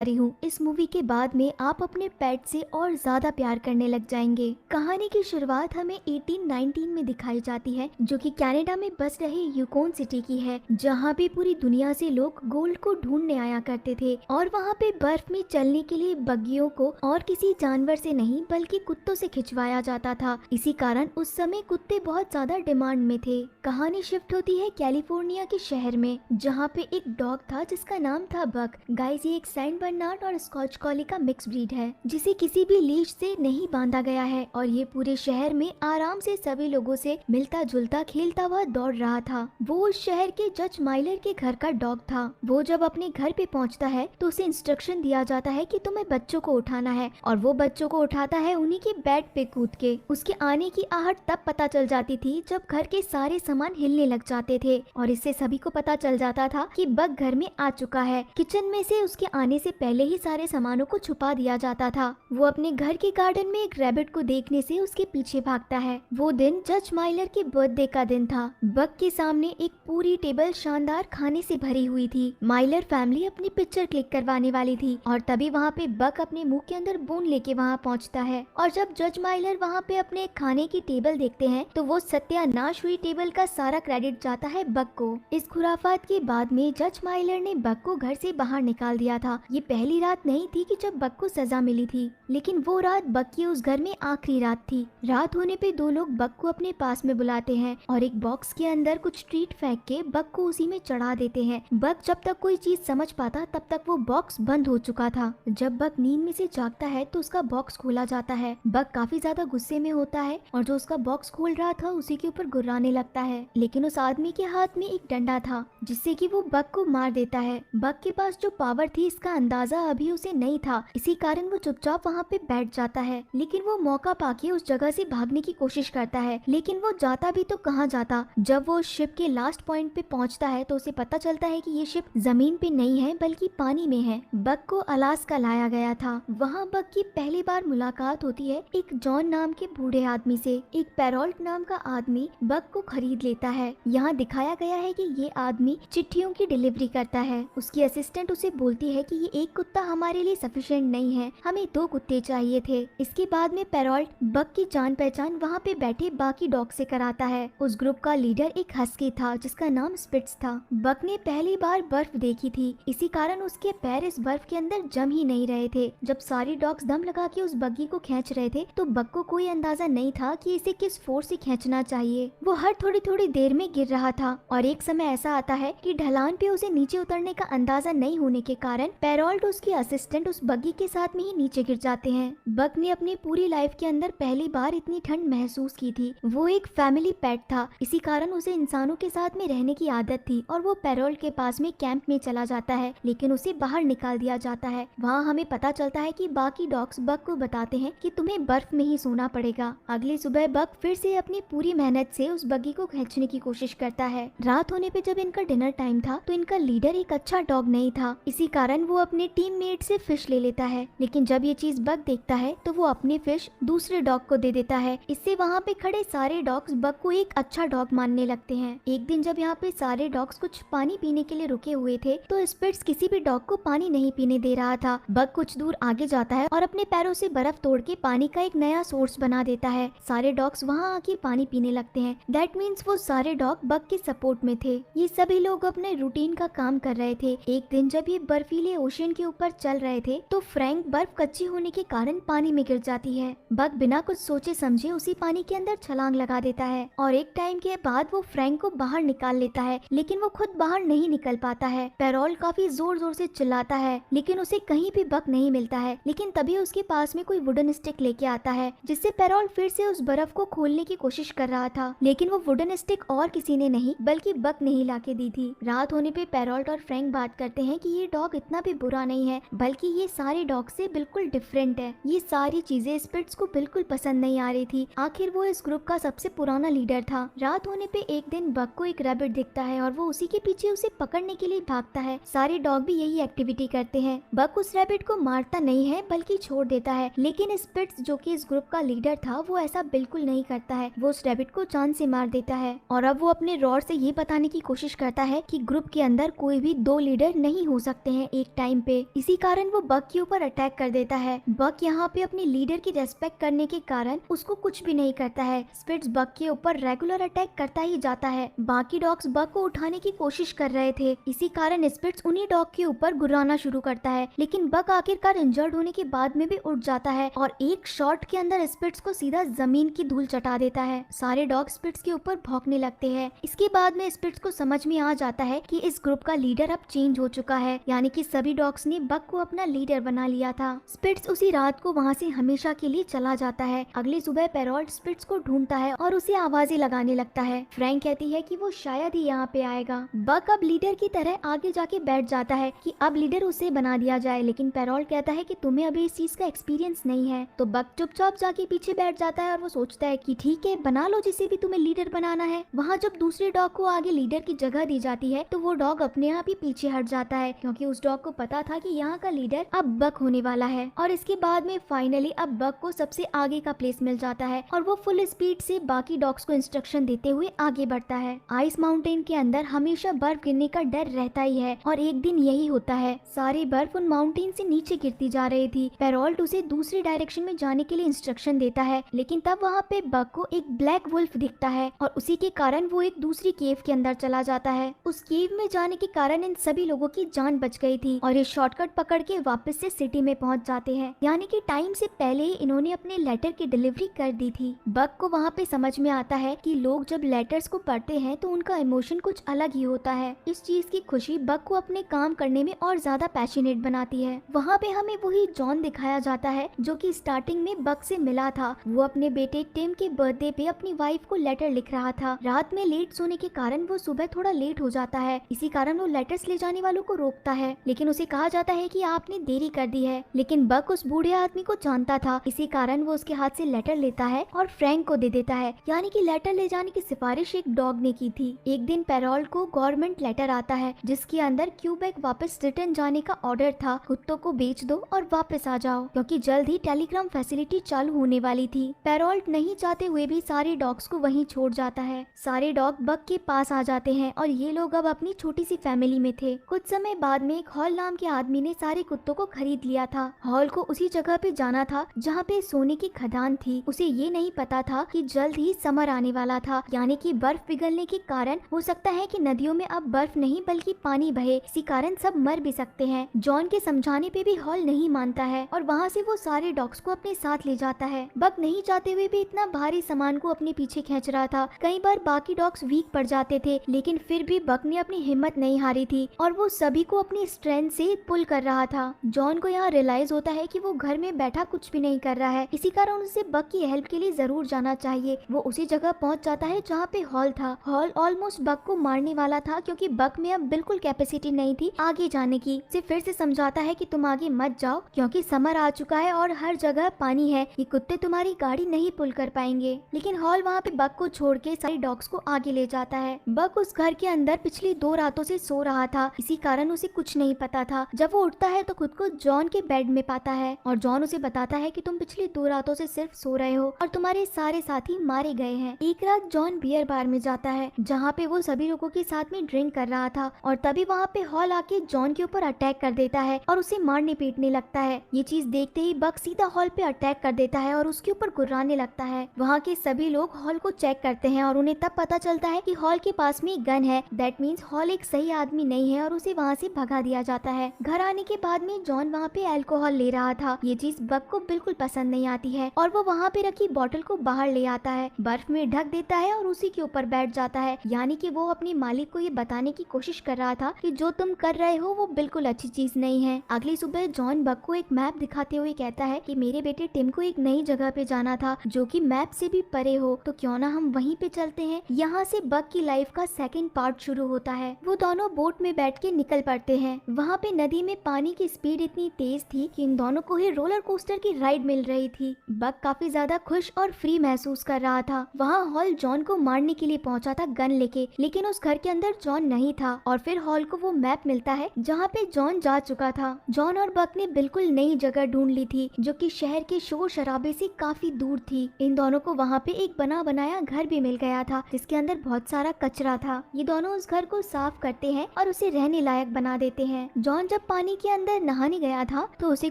रही हूँ। इस मूवी के बाद में आप अपने पेट से और ज्यादा प्यार करने लग जाएंगे। कहानी की शुरुआत हमें 1819 में दिखाई जाती है, जो कि कनाडा में बस रहे यूकोन सिटी की है, जहाँ पे पूरी दुनिया से लोग गोल्ड को ढूंढने आया करते थे और वहाँ पे बर्फ में चलने के लिए बग्गियों को और किसी जानवर से नहीं बल्कि कुत्तों से खिंचवाया जाता था। इसी कारण उस समय कुत्ते बहुत ज्यादा डिमांड में थे। कहानी शिफ्ट होती है कैलिफोर्निया के शहर में, जहाँ पे एक डॉग था जिसका नाम था बक। गाइस, ये एक सैन बर्नार्ड और स्कॉच कॉली का मिक्स ब्रीड है, जिसे किसी भी लीश से नहीं बांधा गया है और ये पूरे शहर में आराम से सभी लोगों से मिलता जुलता खेलता हुआ दौड़ रहा था। वो उस शहर के जज माइलर के घर का डॉग था। वो जब अपने घर पे पहुंचता है तो उसे इंस्ट्रक्शन दिया जाता है कि तुम्हें बच्चों को उठाना है, और वो बच्चों को उठाता है उन्हीं के बेड पे कूद के। उसके आने की आहट तब पता चल जाती थी जब घर के सारे सामान हिलने लग जाते थे, और इससे सभी को पता चल जाता था कि बग घर में आ चुका है। किचन में से उसके आने से पहले ही सारे सामानों को छुपा दिया जाता था। वो अपने घर के गार्डन में एक रैबिट को देखने से उसके पीछे भागता है। वो दिन जज माइलर के बर्थडे का दिन था। बग के सामने एक पूरी टेबल शानदार खाने से भरी हुई थी। माइलर फैमिली अपनी पिक्चर क्लिक करवाने वाली थी और तभी वहाँ पे बग अपने मुंह के अंदर बोन लेके वहाँ पहुँचता है, और जब जज माइलर वहाँ पे अपने खाने की टेबल देखते हैं तो वो सत्यानाश हुई टेबल का सारा क्रेडिट जाता है बग को। इस खुराफात के बाद में जज माइलर ने बग को घर से बाहर निकाल दिया था। ये पहली रात नहीं थी कि जब बग को सजा मिली थी, लेकिन वो रात बग की उस घर में आखिरी रात थी। रात होने पे दो लोग बग को अपने पास में बुलाते हैं और एक बॉक्स के अंदर कुछ ट्रीट फेंक के बग को उसी में चढ़ा देते हैं। बग जब तक कोई चीज समझ पाता तब तक वो बॉक्स बंद हो चुका था। जब बग नींद में से जागता है तो उसका बॉक्स खोला जाता है। बग काफी ज्यादा गुस्से में होता है और जो उसका बॉक्स खोल रहा था उसी के ऊपर गुर्राने लगता है, लेकिन उस आदमी के हाथ में एक डंडा था जिससे कि वो बग को मार देता है। बग के पास जो पावर थी इसका अंदाजा अभी उसे नहीं था, इसी कारण वो चुपचाप वहाँ पे बैठ जाता है। लेकिन वो मौका पाके उस जगह से भागने की कोशिश करता है, लेकिन वो जाता भी तो कहाँ जाता। जब वो शिप के लास्ट पॉइंट पे पहुँचता है तो उसे पता चलता है कि ये शिप जमीन पे नहीं है बल्कि पानी में है। बग को अलास्का लाया गया था। वहाँ बग की पहली बार मुलाकात होती है एक जॉन नाम के बूढ़े आदमी से। एक पेरोल्ट नाम का आदमी बग को खरीद लेता है। यहाँ दिखाया गया है कि ये आदमी चिट्ठियों की डिलीवरी करता है। उसकी असिस्टेंट उसे बोलती है कि ये एक कुत्ता हमारे लिए सफिशिएंट नहीं है, हमें दो कुत्ते चाहिए थे। इसके बाद में पेरोल्ट बग की जान पहचान वहाँ पे बैठे बाकी डॉग से कराता है। उस ग्रुप का लीडर एक हस्की था जिसका नाम स्पिट्स था। बग ने पहली बार बर्फ देखी थी, इसी कारण उसके पैर इस बर्फ के अंदर जम ही नहीं रहे थे। जब सारी डॉग्स दम लगा के उस बग्गी को खींच रहे थे तो बग को कोई अंदाजा नहीं था कि इसे किस फोर्स से खींचना चाहिए। वो हर थोड़ी थोड़ी देर में गिर रहा था और एक समय ऐसा आता है कि ढलान पे उसे नीचे उतरने का अंदाजा नहीं होने के कारण पेरोल्ट उसकी असिस्टेंट उस बग्गी के साथ में ही नीचे गिर जाते हैं। बग ने अपनी पूरी लाइफ के अंदर पहली बार इतनी ठंड महसूस की थी। वो एक फैमिली पेट था, इसी कारण उसे इंसानों के साथ में रहने की आदत थी और वो पेरोल्ट के पास में कैंप में चला जाता है, लेकिन उसे बाहर निकाल दिया जाता है। वहाँ हमें पता चलता है कि बाकी डॉग्स बग को बताते हैं कि तुम्हें बर्फ में ही सोना पड़ेगा। अगली सुबह बग फिर से अपनी पूरी मेहनत से उस बग्गी को खींचने की कोशिश करता है। रात होने पे जब इनका डिनर टाइम था तो इनका लीडर एक अच्छा डॉग नहीं था, इसी कारण वो अपने टीममेट से फिश ले लेता है। लेकिन जब ये चीज बग देखता है तो वो अपनी फिश दूसरे डॉग को दे देता है। इससे वहाँ पे खड़े सारे डॉग्स बग को एक अच्छा डॉग मानने लगते हैं। एक दिन जब यहाँ पे सारे डॉग्स कुछ पानी पीने के लिए रुके हुए थे तो स्पिट्स किसी भी डॉग को पानी नहीं पीने दे रहा था। बग कुछ दूर आगे जाता है और अपने पैरों से बर्फ तोड़ के पानी का एक नया सोर्स बना देता है। सारे डॉग्स वहाँ आके पानी पीने लगते हैं। दैट मीन्स वो सारे डॉग बग के सपोर्ट में थे। ये सभी लोग अपने रूटीन का काम कर रहे थे। एक दिन जब ये बर्फीले ओशन के ऊपर चल रहे थे तो फ्रैंक बर्फ कच्ची होने के कारण पानी में गिर जाती है। बग बिना कुछ सोचे समझे उसी पानी के अंदर छलांग लगा देता है और एक टाइम के बाद वो फ्रैंक को बाहर निकाल लेता है, लेकिन वो खुद बाहर नहीं निकल पाता है। पेरोल काफी जोर जोर से चिल्लाता है, लेकिन उसे कहीं भी बग नहीं मिलता है। लेकिन तभी उसके पास में कोई वुडन स्टिक लेके आता है, जिससे पेरोल फिर से उस बर्फ को खोलने की कोशिश कर रहा था, लेकिन वो वुडन स्टिक और किसी ने नहीं बल्कि बग ने ही लाके दी थी। रात होने पे पेरोल्ट और फ्रैंक बात करते हैं कि ये डॉग इतना भी बुरा नहीं है, बल्कि ये सारे डॉग से बिल्कुल डिफरेंट है। ये सारी चीजें स्पिट्स को बिल्कुल पसंद नहीं आ रही थी। आखिर वो इस ग्रुप का सबसे पुराना लीडर था। रात होने पे एक दिन बग को एक रैबिट दिखता है और वो उसी के पीछे उसे पकड़ने के लिए भागता है। सारे डॉग भी यही एक्टिविटी करते हैं। बग उस रैबिट को मारता नहीं है बल्कि छोड़ देता है, लेकिन स्पिट्स जो कि इस ग्रुप का लीडर था वो ऐसा बिल्कुल नहीं करता है। वो उस रैबिट को जान से मार देता है और अब वो अपने रॉड से ये बताने की कोशिश करता है कि ग्रुप के अंदर कोई भी दो लीडर नहीं हो सकते हैं एक टाइम पे। इसी कारण वो बक के ऊपर अटैक कर देता है। बक यहाँ पे अपने लीडर की रेस्पेक्ट करने के कारण उसको कुछ भी नहीं करता है। स्पिट्स बक के ऊपर रेगुलर अटैक करता ही जाता है। बाकी डॉग्स बक को उठाने की कोशिश कर रहे थे, इसी कारण स्पिट्स उन्हीं डॉग के ऊपर गुर्राना शुरू करता है, लेकिन बक आखिरकार इंजर्ड होने के बाद में भी उठ जाता है और एक शॉट के अंदर स्पिट्स को सीधा जमीन की धूल चटा देता है। सारे डॉग स्पिट्स के ऊपर भौंकने लगते हैं। इसके बाद में स्पिट्स को समझ में आ जाता है कि इस ग्रुप का लीडर अब चेंज हो चुका है, यानी कि सभी डॉग्स ने बक को अपना लीडर बना लिया था। स्पिट्स उसी रात को वहाँ से हमेशा के लिए चला जाता है। अगली सुबह पेरोल्ट स्पिट्स को ढूंढता है और उसे आवाजें लगाने लगता है। फ्रैंक कहती है कि वो शायद ही यहाँ पे आएगा। बक अब लीडर की तरह आगे जाके बैठ जाता है कि अब लीडर उसे बना दिया जाए, लेकिन पेरोल्ट कहता है कि तुम्हें अभी इस चीज का एक्सपीरियंस नहीं है। तो बक चुपचाप जाके पीछे बैठ जाता है और वो सोचता है कि ठीक है, बना लो जिसे भी तुम्हें लीडर बनाना है। वहाँ जब दूसरे डॉग को आगे लीडर की जगह दी जाती है तो वो डॉग अपने आप ही पीछे हट जाता है, क्योंकि उस डॉग को पता था कि यहाँ का लीडर अब बक होने वाला है। और इसके बाद में फाइनली अब बक को सबसे आगे का प्लेस मिल जाता है और वो फुल स्पीड से बाकी डॉग्स को इंस्ट्रक्शन देते हुए आगे बढ़ता है। आइस माउंटेन के अंदर हमेशा बर्फ गिरने का डर रहता ही है और एक दिन यही होता है। सारी बर्फ उन माउंटेन से नीचे गिरती जा रही थी। पेरोल्ट उसे दूसरी डायरेक्शन में जाने के लिए इंस्ट्रक्शन देता है, लेकिन तब वहाँ पे बक को एक ब्लैक वुल्फ दिखता है और उसी के कारण वो एक दूसरी केव के अंदर चला जाता है। उस केव में जाने के कारण इन सभी लोगों की जान बच गई थी और ये शॉर्टकट पकड़ के वापस से सिटी में पहुंच जाते हैं, यानी कि टाइम से पहले ही इन्होंने अपने लेटर की डिलीवरी कर दी थी। बक को वहाँ पे समझ में आता है कि लोग जब लेटर्स को पढ़ते हैं तो उनका इमोशन कुछ अलग ही होता है। इस चीज की खुशी बक को अपने काम करने में और ज्यादा पैशनेट बनाती है। वहाँ पे हमें वही जॉन दिखाया जाता है जो कि स्टार्टिंग में बक से मिला था। वो अपने बेटे टिम के बर्थडे पे अपनी वाइफ को लेटर लिख रहा था। रात में लेट सोने के कारण वो सुबह थोड़ा लेट हो जाता है, इसी कारण वो लेटर्स ले जाने वालों को रोकता है, लेकिन उसे कहा जाता है कि आपने देरी कर दी है। लेकिन बक उस बूढ़े आदमी को जानता था, इसी कारण वो उसके हाथ से लेटर लेता है और फ्रैंक को दे देता है, यानी कि लेटर ले जाने की सिफारिश एक डॉग ने की थी। एक दिन पेरोल्ट को गवर्नमेंट लेटर आता है जिसके अंदर क्यूबेक वापस रिटर्न जाने का ऑर्डर था। कुत्तों को बेच दो और वापस आ जाओ, क्योंकि जल्द ही टेलीग्राम फैसिलिटी चालू होने वाली थी। पेरोल्ट नहीं चाहते हुए भी सारे डॉग्स को वहीं छोड़ जाता है। सारे डॉग बक के पास आ जाते हैं और ये लोग अब अपनी छोटी सी फैमिली में थे। कुछ समय बाद में एक हॉल नाम के आदमी ने सारे कुत्तों को खरीद लिया था। हॉल को उसी जगह पे जाना था जहाँ पे सोने की खदान थी। उसे ये नहीं पता था कि जल्द ही समर आने वाला था, यानी कि बर्फ पिघलने के कारण हो सकता है कि नदियों में अब बर्फ नहीं बल्कि पानी बहे, इसी कारण सब मर भी सकते हैं। जॉन के समझाने पे भी हॉल नहीं मानता है और वहाँ से वो सारे डॉग्स को अपने साथ ले जाता है। बक नहीं चाहते हुए भी इतना भारी सामान को अपने पीछे खींच रहा था। कई बार बाकी डॉग्स वीक पड़ जाते थे, लेकिन फिर भी बक ने अपनी हिम्मत नहीं हारी थी और वो सभी को अपनी स्ट्रेंथ से पुल कर रहा था। जॉन को यहाँ रियलाइज होता है कि वो घर में बैठा कुछ भी नहीं कर रहा है, इसी कारण उसे बक की हेल्प के लिए जरूर जाना चाहिए। वो उसी जगह पहुँच जाता है जहाँ पे हॉल था। हॉल ऑलमोस्ट बक को मारने वाला था, क्योंकि बक में अब बिल्कुल कैपेसिटी नहीं थी आगे जाने की। उसे फिर से समझाता है कि तुम आगे मत जाओ, क्योंकि समर आ चुका है और हर जगह पानी है, ये कुत्ते तुम्हारी गाड़ी नहीं पुल कर पाएंगे। लेकिन हॉल वहाँ पे बक को छोड़ के सारे डॉग्स को आगे ले जाता है। बक उस घर के अंदर पिछली 2 रातों से सो रहा था, इसी कारण उसे कुछ नहीं पता था। जब वो उठता है तो खुद को जॉन के बेड में पाता है और जॉन उसे बताता है कि तुम पिछली 2 रातों से सिर्फ सो रहे हो और तुम्हारे सारे साथी मारे गए हैं। एक रात जॉन बियर बार में जाता है जहाँ पे वो सभी लोगों के साथ में ड्रिंक कर रहा था और तभी वहाँ पे हॉल आके जॉन के ऊपर अटैक कर देता है और उसे मारने पीटने लगता है। ये चीज देखते ही बक सीधा हॉल पे अटैक कर देता है और उसके ऊपर गुर्राने लगता है। वहाँ के सभी लोग हॉल को चेक करते हैं और उन्हें तब पता चलता है कि हॉल के पास में एक गन है। दैट मीन्स हॉल एक सही आदमी नहीं है और उसे वहाँ से भगा दिया जाता है। घर आने के बाद में जॉन वहाँ पे अल्कोहल ले रहा था। ये चीज बक को बिल्कुल पसंद नहीं आती है और वो वहाँ पे रखी बोतल को बाहर ले आता है, बर्फ में ढक देता है और उसी के ऊपर बैठ जाता है, यानी कि वो अपने मालिक को ये बताने की कोशिश कर रहा था कि जो तुम कर रहे हो वो बिल्कुल अच्छी चीज नहीं है। अगली सुबह जॉन बक को एक मैप दिखाते हुए कहता है कि मेरे बेटे टिम को एक नई जगह पे जाना था जो कि मैप से भी परे हो, तो क्यों ना हम वहीं पे चलते हैं। यहाँ से बक की लाइफ का सेकंड पार्ट शुरू होता है। वो दोनों बोट में बैठ के निकल पड़ते हैं। वहाँ पे नदी में पानी की स्पीड इतनी तेज थी कि इन दोनों को ही रोलर कोस्टर की राइड मिल रही थी। बक काफी ज्यादा खुश और फ्री महसूस कर रहा था। वहाँ हॉल जॉन को मारने के लिए पहुंचा था गन लेके, लेकिन उस घर के अंदर जॉन नहीं था और फिर हॉल को वो मैप मिलता है जहाँ पे जॉन जा चुका था। जॉन और बक ने बिल्कुल नई जगह ढूंढ ली थी जो कि शहर के शोर शराबे से काफी दूर थी। इन दोनों को वहाँ पे एक बना बनाया घर भी मिल गया था जिसके अंदर बहुत सारा कचरा था। ये दोनों उस घर को साफ करते हैं और उसे रहने लायक बना देते हैं। जॉन जब पानी के अंदर नहाने गया था तो उसे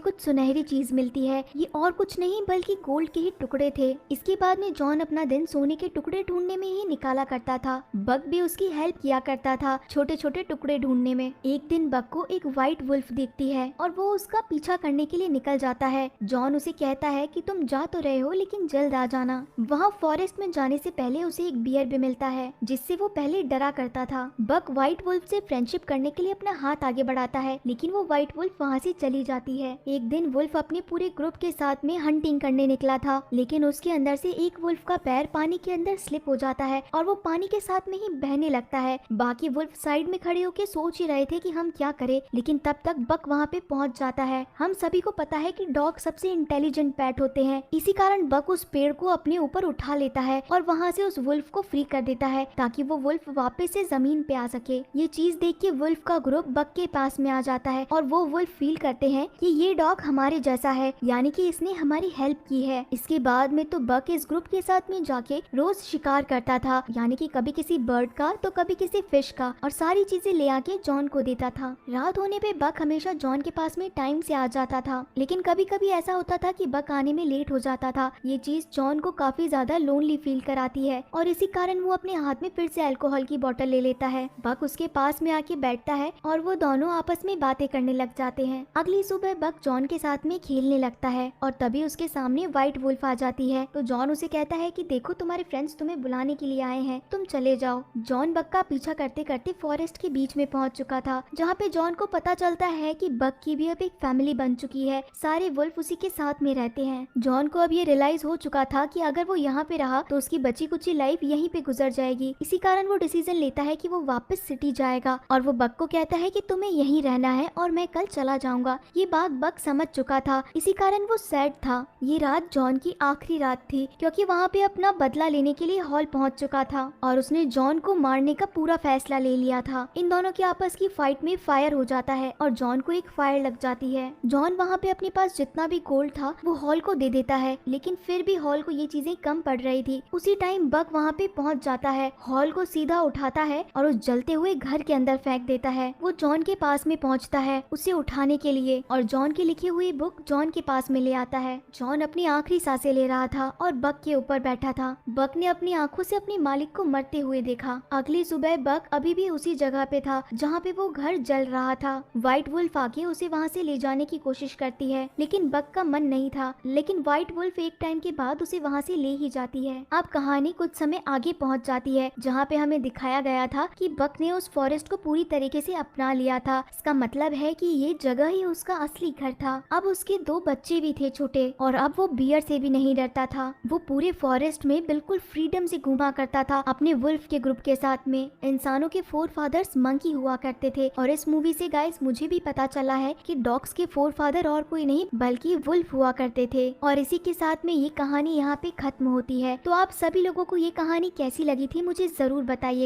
कुछ सुनहरी चीज मिलती है। ये और कुछ नहीं बल्कि गोल्ड के ही टुकड़े थे। इसके बाद में जॉन अपना दिन सोने के टुकड़े ढूंढने में ही निकाला करता था। बक भी उसकी हेल्प किया करता था छोटे छोटे टुकड़े ढूंढने में। एक दिन बक को एक व्हाइट वुल्फ दिखती है और वो उसका पीछा करने के लिए निकल जाता है। जॉन उसे कहता है कि तुम जा तो रहे हो लेकिन जल्द आ जाना। वहाँ फॉरेस्ट में जाने से पहले उसे एक बियर भी मिलता है जिससे वो पहले डरा करता था। बक व्हाइट वुल्फ से फ्रेंडशिप करने के लिए अपना हाथ आगे बढ़ाता है लेकिन वो व्हाइट वुल्फ वहाँ से चली जाती है। एक दिन वुल्फ अपने पूरे ग्रुप के साथ में हंटिंग करने निकला था लेकिन उसके अंदर से एक वुल्फ का पैर पानी के अंदर स्लिप हो जाता है और वो पानी के साथ में ही बहने लगता है। बाकी वुल्फ साइड में खड़े होकर सोच ही रहे थे कि हम क्या करें, लेकिन तब तक बक वहाँ पे पहुँच जाता है। हम सभी को पता है कि डॉग सबसे इंटेलिजेंट पेट होते हैं, इसी कारण बक उस पेड़ को अपने ऊपर उठा लेता है और वहाँ से उस वुल्फ को फ्री कर देता है ताकि वो वुल्फ वापस से जमीन पे आ सके। ये चीज देख के वुल्फ का ग्रुप बक के पास में आ जाता है और वो वुल्फ फील करते हैं कि ये डॉग हमारे जैसा है, यानी कि इसने हमारी हेल्प की है। इसके बाद में तो बक इस ग्रुप के साथ में जाके रोज शिकार करता था, यानी कि कभी किसी बर्ड का तो कभी किसी फिश का, और सारी चीजें ले आके जॉन को देता था। रात होने पे बक हमेशा जॉन के पास में टाइम से आ जाता था, लेकिन कभी कभी ऐसा होता था कि बक आने में लेट हो जाता था। ये चीज जॉन को काफी ज्यादा लोनली फील कराती है और इसी कारण वो अपने हाथ में फिर से अल्कोहल की बोतल ले लेता है। बक उसके पास में आके बैठता है और वो दोनों आपस में बातें करने लग जाते हैं। अगली सुबह बक जॉन के साथ में खेलने लगता है और तभी उसके सामने व्हाइट वुल्फ आ जाती है। तो जॉन उसे कहता है कि देखो तुम्हारे फ्रेंड्स तुम्हें बुलाने के लिए आए हैं, तुम चले जाओ। जॉन बक का पीछा करते करते फॉरेस्ट के बीच में पहुंच चुका था, जहाँ पे जॉन को पता चलता है कि बक की भी अब एक फैमिली बन चुकी है, सारे वुल्फ उसी के साथ में रहते हैं। जॉन को अब ये रियलाइज हो चुका था कि अगर वो यहाँ पे रहा तो उसकी बची कुची लाइफ यहीं पे गुजर जाएगी। इसी कारण वो डिसीजन लेता है कि वो वापस सिटी जाएगा और वो बक को कहता है कि तुम्हें यहीं रहना है और मैं कल चला जाऊंगा। ये बात बक समझ चुका था, इसी कारण वो सैड था। ये रात जॉन की आखिरी रात थी क्योंकि वहाँ पे अपना बदला लेने के लिए हॉल पहुँच चुका था और उसने जॉन को मारने का पूरा फैसला ले लिया था। इन दोनों के आपस की फाइट में फायर हो जाता है और जॉन को एक फायर लग जाती है। जॉन वहाँ पे अपने पास जितना भी गोल्ड था वो हॉल को दे देता है, लेकिन फिर भी हॉल को ये चीजें कम पड़ रही थी। उसी टाइम बक वहाँ पे पहुँच जाता है, हॉल को सीधा उठाता है और उस जलते हुए घर के अंदर फेंक देता है। वो जॉन के पास में पहुँचता है उसे उठाने के लिए और जॉन की लिखी हुई बुक जॉन के पास में ले आता है। जॉन अपनी आखिरी सांसें ले रहा था और बक के ऊपर बैठा था। बक ने अपनी आंखों से अपने मालिक को मरते हुए देखा। अगली सुबह बक अभी भी उसी जगह पे था जहाँ पे वो घर जल रहा था। व्हाइट वुल्फ आके उसे वहाँ से ले जाने की कोशिश करती है, लेकिन बक का मन नहीं था। लेकिन व्हाइट वुल्फ एक टाइम के बाद उसे वहाँ से ले ही जाती है। अब कहानी कुछ समय आगे पहुँच जाती है जहाँ पे हमें दिखाया गया था कि बक ने उस फॉरेस्ट को पूरी तरीके से अपना लिया था। इसका मतलब है कि ये जगह ही उसका असली घर था। अब उसके 2 बच्चे भी थे छोटे और अब वो बियर से भी नहीं डरता था। वो पूरे फॉरेस्ट में बिल्कुल फ्रीडम से घूमा करता था अपने वुल्फ के ग्रुप के साथ में। इंसानों के फोर फादर्स मंकी हुआ करते थे और इस मूवी से गाइस मुझे भी पता चला है कि डॉग्स के फोर फादर और कोई नहीं बल्कि वुल्फ हुआ करते थे। और इसी के साथ में ये कहानी यहाँ पे खत्म होती है। तो आप सभी लोगों को ये कहानी कैसी लगी थी मुझे जरूर बताइए।